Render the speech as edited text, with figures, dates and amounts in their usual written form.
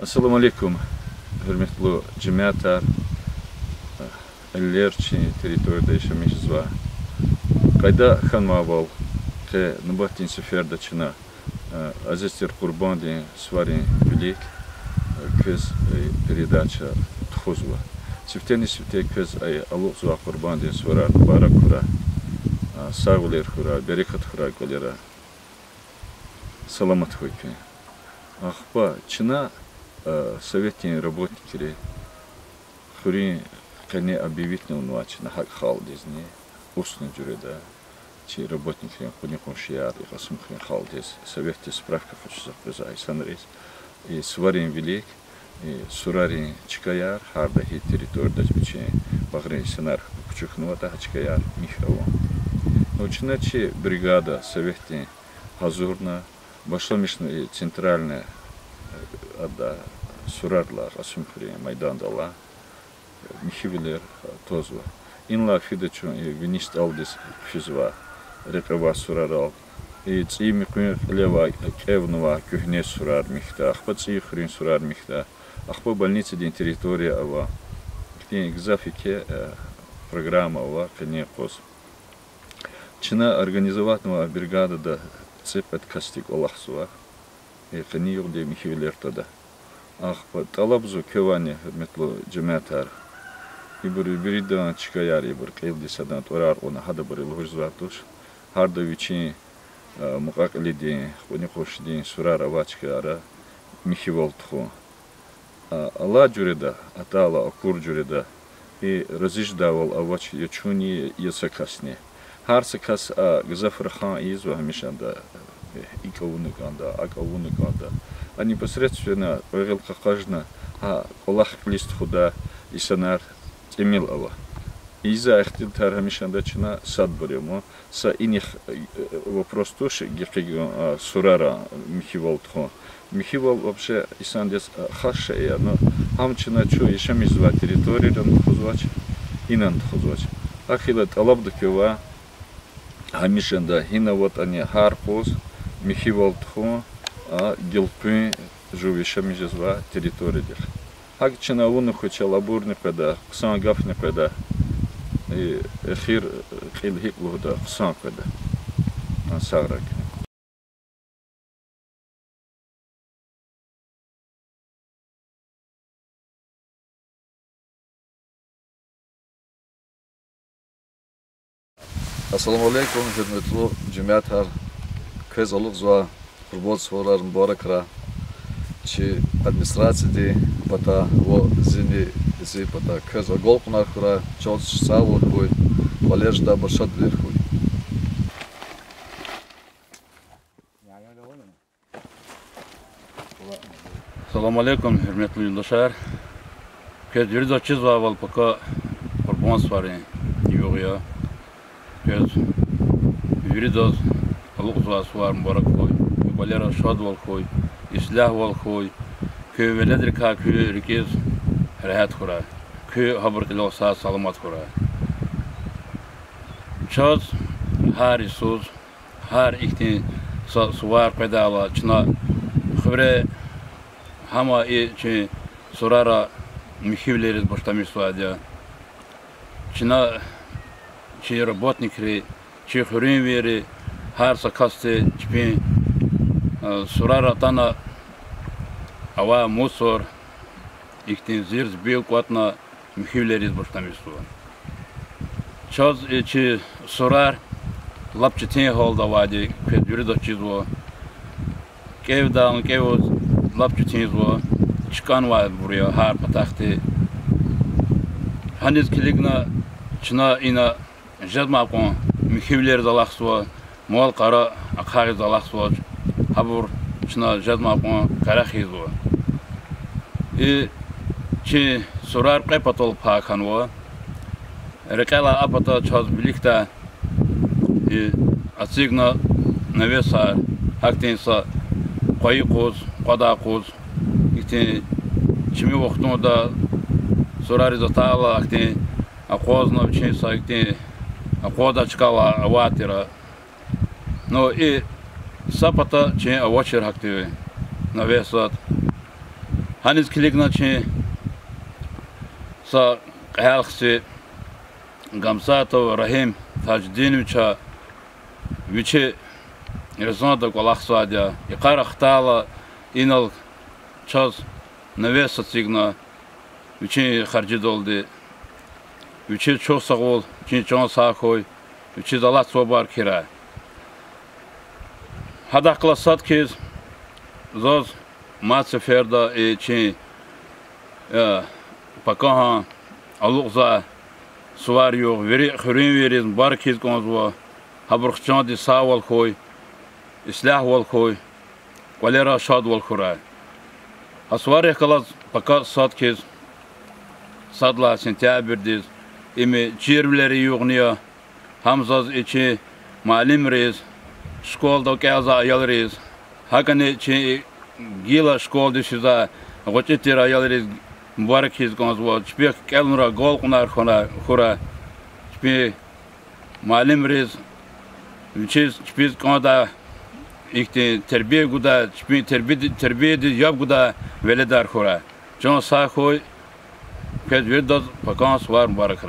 Assalamu alaikum, hürmetli cemaatler, ellerçi teritoriyada yaşamışız var. Kayda xanmaval, ki nıbatin seferde çına azizler kurban diye svarin bilik, köz передача тхозва. Сифтени сифте köz алуq zva kurban diye svarar barak kura, sağlar kura, berekat kura golera, salamat hoyki. Ахпа чина советские работники хури кане объявить на ночь на хал дизни устно джуреда чи работники хуни коншиар и хасм хин хал диз советские справка хочу записать санрис и сварин велик и сурарин чикаяр харда хи территория биче багрин сценар кучухнуата чикаяр михаво ночна чи бригада советские хазурна Башломишна центральная ада сурарла асумхри майдандала михивилер тозва инла фидачу винист алдис физва рекава сурарал и цими кун лева кевнова кухне сурар михта ахпа цихрин сурар михта ахпа больница день территория ава кин экзафике программа ава кне кос чина организованного бригада да цепет кастик олахсуа и книюр де михивилер тода ах по талабзу кеване метло джематар и биридан чикаяр и килди садан торар она хада бори лужзватуш харда вичи мукаклиди хуни хошди сурара вачкара михиволтху алла джуреда атала акур джуреда и разиждавал авач ячуни ясакасне Харсакас Газафархан Изва Мишанда Икаунуканда, Акаунуканда. А непосредственно Павелка Кажна, Аллах лист худа и санар Темилова. Из-за Ахтитара Мишандачина сад бурему, са иних вопрос тоже, где Сурара Михиволтхо. Михивол вообще Исандес Хашея, но Хамчина Чу еще мизва территорию Хузвач, Инан Хузвач. Ахила Талабдукева. Хамишенда хина вот они харпус михиволтху гилпы живущими жезва территории. Хакчина уну хоча лабурни когда ксан гафни когда и эфир хилхик луда ксан когда сарак. Assalamu alaikum, hürmetli cemaatler. Köz alık zwa kurbot sorar mübarekra. Çi administrasyada pata o zini zi pata köz agolkunar kura çok sağ ol koy. Kolejda başat ver koy. Assalamu alaikum, hürmetli yurttaşlar. Köz yürüdü çizva val paka kurban sorar yoğuya. Köz yürüdüz alık var mübarek koy, balera şad val koy, islah val koy, köy veledir ka köy rikiz rahat kura, köy haber kilo sağ salamat kura. Çaz her isuz, her ihtin suvar pedala çna xbre hama içi surara mihivleriz başlamış suadya. Çna чи работники, чи хуринвери, харса касте, чпи сурара тана ава мусор, ихтин зирз бил кватна мхивлерис баштамису. Чаз чи сурар лапчатин холда вади, квет юрида чизво, кевдан кево лапчатин зво, чкан ва буря хар патахти. Ханис килигна чна ина Жадма кон михивлер залахсва, мол кара акхари залахсва, хабур чна жадма кон карахизва. И чи сурар кайпатол паханва, рекала апата час биликта и асигна навеса актинса кой коз, када коз, ити чими вахтунда сурари затала актин акозна вчинса актин Акода чкала аватира, но и сапата че авачер активе навесат Haniz kilikna çi sa halxsi Gamsato Rahim Tajdin uça viçi rezonda kolaqsadia yaqara xtala inal çaz nevesa signa viçi xarcı doldu viçi çok sağ ol viçi çok sağ koy viçi dalat sobar kira hada klasat kez zoz mat seferda çi pakaha aluqza suvar yok veri xürin veriz bar kez konzwa haburxçan di sawal koy islah wal koy walera şad wal khura asvar kalas pakat sat kez sadla sentabirdiz imi çirvleri yoğniya hamzaz içi malim reis şkolda kaza ayalriz hakane çi gila şkolda şiza goçetir ayalriz mübarek kez konzwa çpek kelnura gol kunar khura çpi malim reis Üç biz konuda ilk terbiye guda, terbiye de yap guda veledar khora. Can sağ koy, kez bir de pakans var mübarek.